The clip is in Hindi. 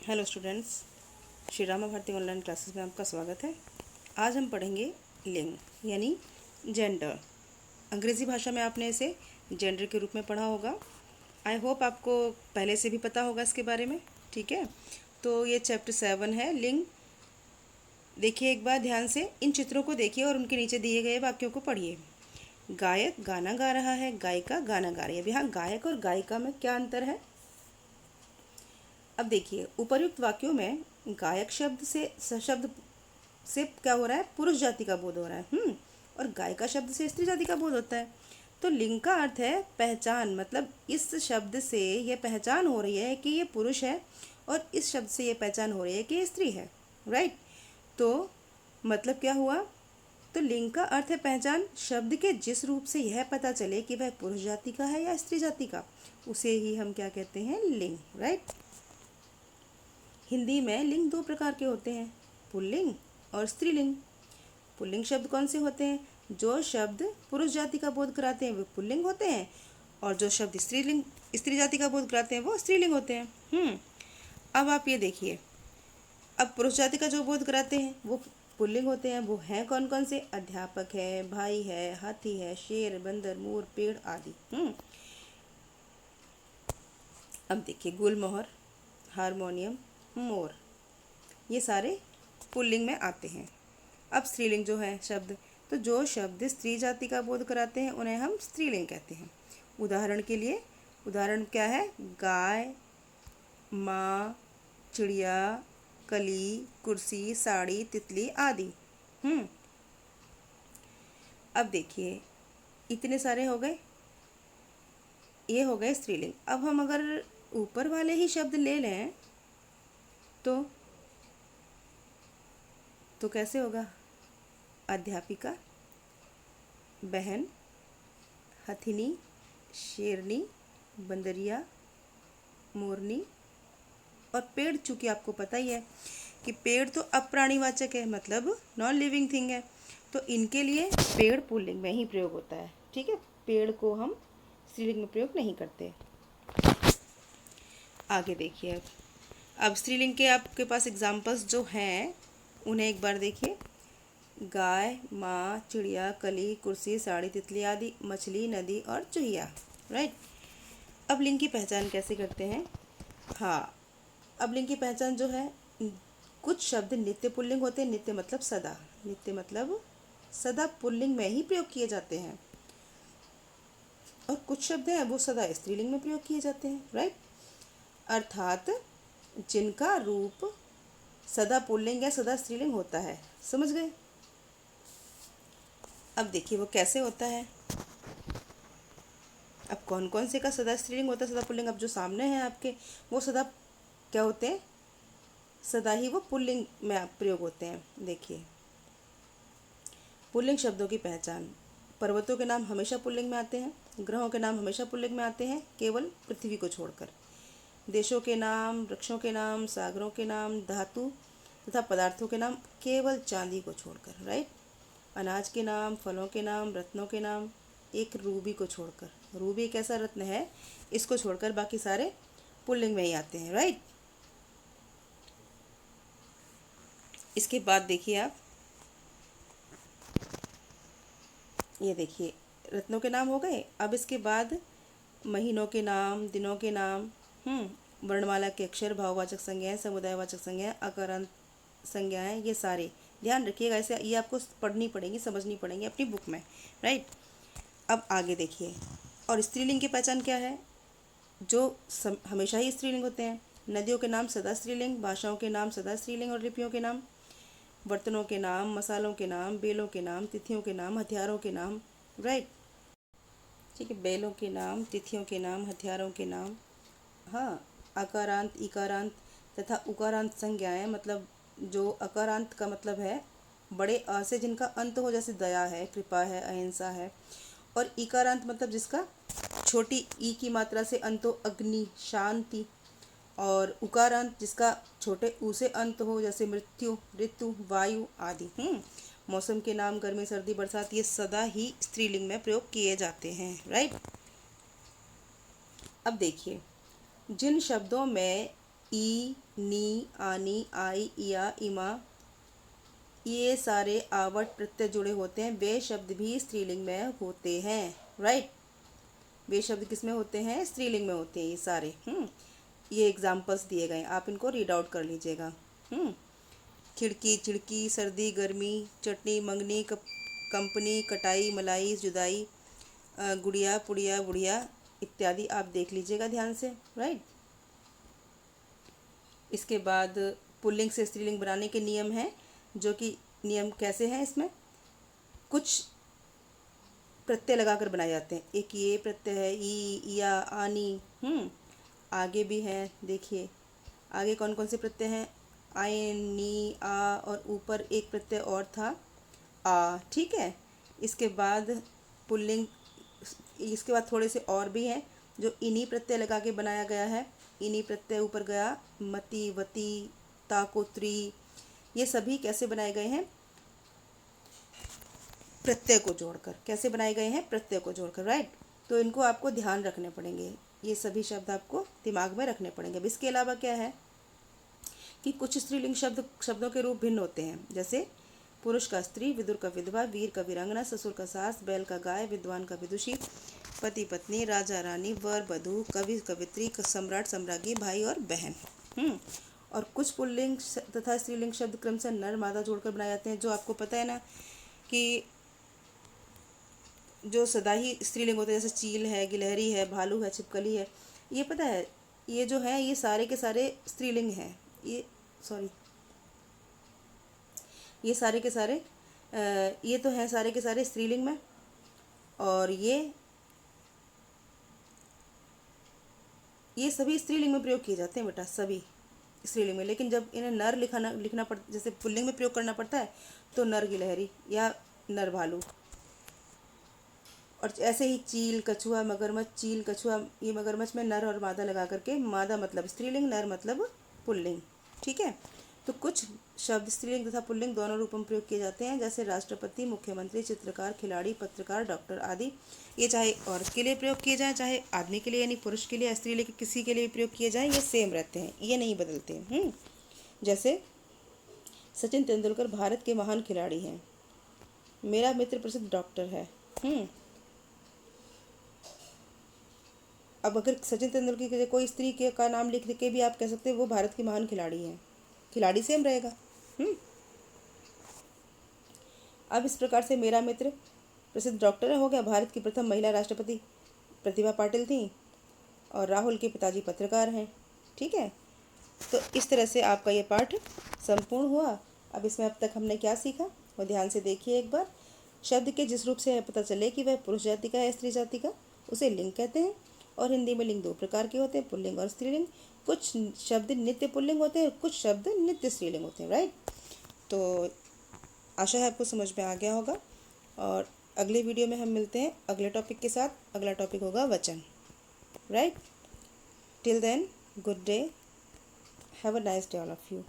Hello students, Shri Rama Bharati online classes में आपका स्वागत है। आज हम पढ़ेंगे लिंग यानी जेंडर। अंग्रेज़ी भाषा में आपने इसे जेंडर के रूप में पढ़ा होगा। आई होप आपको पहले से भी पता होगा इसके बारे में। ठीक है, तो ये चैप्टर 7 है लिंग। देखिए एक बार ध्यान से, इन चित्रों को देखिए और उनके नीचे दिए गए वाक्यों को पढ़िए। गायक गाना गा रहा है, गायिका गाना गा रही है। अब यहाँ गायक और गायिका में क्या अंतर है? अब देखिए उपर्युक्त वाक्यों में गायक शब्द से क्या हो रहा है? पुरुष जाति का बोध हो रहा है। और गायिका शब्द से स्त्री जाति का बोध होता है। तो लिंग का अर्थ है पहचान, मतलब इस शब्द से यह पहचान हो रही है कि ये पुरुष है और इस शब्द से यह पहचान हो रही है कि ये स्त्री है। राइट, तो मतलब क्या हुआ? तो लिंग का अर्थ है पहचान। शब्द के जिस रूप से यह पता चले कि वह पुरुष जाति का है या स्त्री जाति का, उसे ही हम क्या कहते हैं? लिंग। राइट, हिंदी में लिंग दो प्रकार के होते हैं, पुल्लिंग और स्त्रीलिंग। पुल्लिंग शब्द कौन से होते हैं? जो शब्द पुरुष जाति का बोध कराते हैं वे पुल्लिंग होते हैं, और जो शब्द स्त्री जाति का बोध कराते हैं वो स्त्रीलिंग होते हैं। अब आप ये देखिए, अब पुरुष जाति का जो बोध कराते हैं वो पुल्लिंग होते हैं। वो हैं कौन कौन से? अध्यापक है, भाई है, हाथी है, शेर, बंदर, मोर, पेड़ आदि। अब देखिए गुलमोहर, हारमोनियम, मोर, ये सारे पुल्लिंग में आते हैं। अब स्त्रीलिंग जो है शब्द, तो जो शब्द स्त्री जाति का बोध कराते हैं उन्हें हम स्त्रीलिंग कहते हैं। उदाहरण के लिए, उदाहरण क्या है? गाय, माँ, चिड़िया, कली, कुर्सी, साड़ी, तितली आदि। अब देखिए इतने सारे हो गए, ये हो गए स्त्रीलिंग। अब हम अगर ऊपर वाले ही शब्द ले लें तो कैसे होगा? अध्यापिका, बहन, हथिनी, शेरनी, बंदरिया, मोरनी और पेड़। चूंकि आपको पता ही है कि पेड़ तो अप्राणीवाचक है, मतलब नॉन लिविंग थिंग है, तो इनके लिए पेड़ पुल्लिंग में ही प्रयोग होता है। ठीक है, पेड़ को हम स्त्रीलिंग में प्रयोग नहीं करते। आगे देखिए, अब स्त्रीलिंग के आपके पास एग्जाम्पल्स जो हैं उन्हें एक बार देखिए। गाय, माँ, चिड़िया, कली, कुर्सी, साड़ी, तितली आदि, मछली, नदी और चूहिया। राइट, अब लिंग की पहचान कैसे करते हैं? हाँ, अब लिंग की पहचान जो है, कुछ शब्द नित्य पुल्लिंग होते हैं। नित्य मतलब सदा, नित्य मतलब सदा पुल्लिंग में ही प्रयोग किए जाते हैं, और कुछ शब्द हैं वो सदा स्त्रीलिंग में प्रयोग किए जाते हैं। राइट, अर्थात जिनका रूप सदा पुल्लिंग या सदा स्त्रीलिंग होता है। समझ गए? अब देखिए वो कैसे होता है। अब कौन कौन से का सदा स्त्रीलिंग होता है, सदा पुल्लिंग? अब जो सामने है आपके वो सदा क्या होते हैं? सदा ही वो पुल्लिंग में आप प्रयोग होते हैं। देखिए पुल्लिंग शब्दों की पहचान। पर्वतों के नाम हमेशा पुल्लिंग में आते हैं, ग्रहों के नाम हमेशा पुल्लिंग में आते हैं केवल पृथ्वी को छोड़कर। देशों के नाम, वृक्षों के नाम, सागरों के नाम, धातु तथा पदार्थों के नाम केवल चांदी को छोड़कर। राइट, अनाज के नाम, फलों के नाम, रत्नों के नाम एक रूबी को छोड़कर। रूबी एक ऐसा रत्न है, इसको छोड़कर बाकी सारे पुल्लिंग में ही आते हैं। राइट, इसके बाद देखिए आप, ये देखिए रत्नों के नाम हो गए। अब इसके बाद महीनों के नाम, दिनों के नाम, वर्णमाला के अक्षर, भाववाचक संज्ञाएं, समुदायवाचक संज्ञाएं, अकारांत संज्ञाएं, ये सारे ध्यान रखिएगा। ऐसे ये आपको पढ़नी पड़ेंगी, समझनी पड़ेंगी अपनी बुक में। राइट, अब आगे देखिए, और स्त्रीलिंग की पहचान क्या है? जो हमेशा ही स्त्रीलिंग होते हैं। नदियों के नाम सदा स्त्रीलिंग, भाषाओं के नाम सदा स्त्रीलिंग और लिपियों के नाम, बर्तनों के नाम, मसालों के नाम, बेलों के नाम, तिथियों के नाम, हथियारों के नाम। राइट, ठीक है, बेलों के नाम, तिथियों के नाम, हथियारों के नाम। हाँ, अकारांत, इकारांत तथा उकारांत संज्ञाएं, मतलब जो अकारांत का मतलब है बड़े अ से जिनका अंत हो, जैसे दया है, कृपा है, अहिंसा है। और इकारांत मतलब जिसका छोटी ई की मात्रा से अंत हो, अग्नि, शांति। और उकारांत जिसका छोटे ऊ से अंत हो, जैसे मृत्यु, ऋतु, वायु आदि। मौसम के नाम, गर्मी, सर्दी, बरसात, ये सदा ही स्त्रीलिंग में प्रयोग किए जाते हैं। राइट, अब देखिए जिन शब्दों में ई, नी, आनी, आई, इया, इमा, ये सारे आवट प्रत्यय जुड़े होते हैं। वे शब्द भी स्त्रीलिंग में होते हैं, राइट। वे शब्द किस में होते हैं? स्त्रीलिंग में होते हैं ये सारे। ये एग्जाम्पल्स दिए गए, आप इनको रीड आउट कर लीजिएगा। खिड़की, चिड़की, सर्दी, गर्मी, चटनी, मंगनी, कंपनी, कटाई, मलाई, जुदाई, गुड़िया, पुड़िया, बुढ़िया इत्यादि आप देख लीजिएगा ध्यान से, राइट। इसके बाद पुल्लिंग से स्त्रीलिंग बनाने के नियम हैं, जो कि नियम कैसे हैं? इसमें कुछ प्रत्यय लगाकर बनाए जाते हैं। एक ये प्रत्यय है, ई, या, आनी। आगे भी है, देखिए आगे कौन कौन से प्रत्यय हैं? आय, नी, आ, और ऊपर एक प्रत्यय और था, आ, ठीक है। इसके बाद पुल्लिंग, इसके बाद थोड़े से और भी हैं जो इन्हीं प्रत्यय लगा के बनाया गया है। इन्हीं प्रत्यय ऊपर गया, मति, वती, ताकोत्री, ये सभी कैसे बनाए गए हैं? प्रत्यय को जोड़कर। कैसे बनाए गए हैं? प्रत्यय को जोड़कर, राइट। तो इनको आपको ध्यान रखने पड़ेंगे, ये सभी शब्द आपको दिमाग में रखने पड़ेंगे। अब इसके अलावा क्या है कि कुछ स्त्रीलिंग शब्दों के रूप भिन्न होते हैं। जैसे पुरुष का स्त्री, विदुर का विधवा, वीर का वीरांगना, ससुर का सास, बैल का गाय, विद्वान का विदुषी, पति पत्नी, राजा रानी, वर वधू, कवि कवित्री, सम्राट सम्राज्ञी, भाई और बहन। और कुछ पुल्लिंग तथा स्त्रीलिंग शब्द क्रमशः नर मादा जोड़कर बनाए जाते हैं। जो आपको पता है ना कि जो सदा ही स्त्रीलिंग होते हैं, जैसे चील है, गिलहरी है, भालू है, छिपकली है, ये पता है, ये जो है ये सारे के सारे स्त्रीलिंग हैं। ये सारे के सारे ये तो हैं सारे के सारे स्त्रीलिंग में, और ये सभी स्त्रीलिंग में प्रयोग किए जाते हैं बेटा, सभी स्त्रीलिंग में। लेकिन जब इन्हें नर लिखना पड़ता, जैसे पुल्लिंग में प्रयोग करना पड़ता है, तो नर गिलहरी या नर भालू। और ऐसे ही चील, कछुआ, मगरमच्छ, चील, कछुआ, ये मगरमच्छ में नर और मादा लगा करके, मादा मतलब स्त्रीलिंग, नर मतलब पुल्लिंग, ठीक है। तो कुछ शब्द स्त्रीलिंग तथा पुल्लिंग दोनों रूपों में प्रयोग किए जाते हैं, जैसे राष्ट्रपति, मुख्यमंत्री, चित्रकार, खिलाड़ी, पत्रकार, डॉक्टर आदि। ये चाहे औरत के लिए प्रयोग किए जाएँ, चाहे आदमी के लिए यानी पुरुष के लिए या स्त्री के किसी के लिए प्रयोग किए जाएँ, ये सेम रहते हैं, ये नहीं बदलते हैं। जैसे सचिन तेंदुलकर भारत के महान खिलाड़ी हैं, मेरा मित्र प्रसिद्ध डॉक्टर है। अब अगर सचिन तेंदुलकर के कोई स्त्री के का नाम लिख के भी आप कह सकते हैं वो भारत की महान खिलाड़ी हैं, खिलाड़ी सेम रहेगा। अब इस प्रकार से मेरा मित्र प्रसिद्ध डॉक्टर हो गया, भारत की प्रथम महिला राष्ट्रपति प्रतिभा पाटिल थी, और राहुल के पिताजी पत्रकार हैं, ठीक है। तो इस तरह से आपका ये पाठ संपूर्ण हुआ। अब इसमें अब तक हमने क्या सीखा वो ध्यान से देखिए एक बार। शब्द के जिस रूप से पता चले कि वह पुरुष जाति का है स्त्री जाति का, उसे लिंग कहते हैं। और हिंदी में लिंग दो प्रकार के होते हैं, पुल्लिंग और स्त्रीलिंग। कुछ शब्द नित्य पुल्लिंग होते हैं, कुछ शब्द नित्य स्त्रीलिंग होते हैं, राइट। तो आशा है आपको समझ में आ गया होगा, और अगले वीडियो में हम मिलते हैं अगले टॉपिक के साथ। अगला टॉपिक होगा वचन, right. Till then, good day, have a nice day all of you.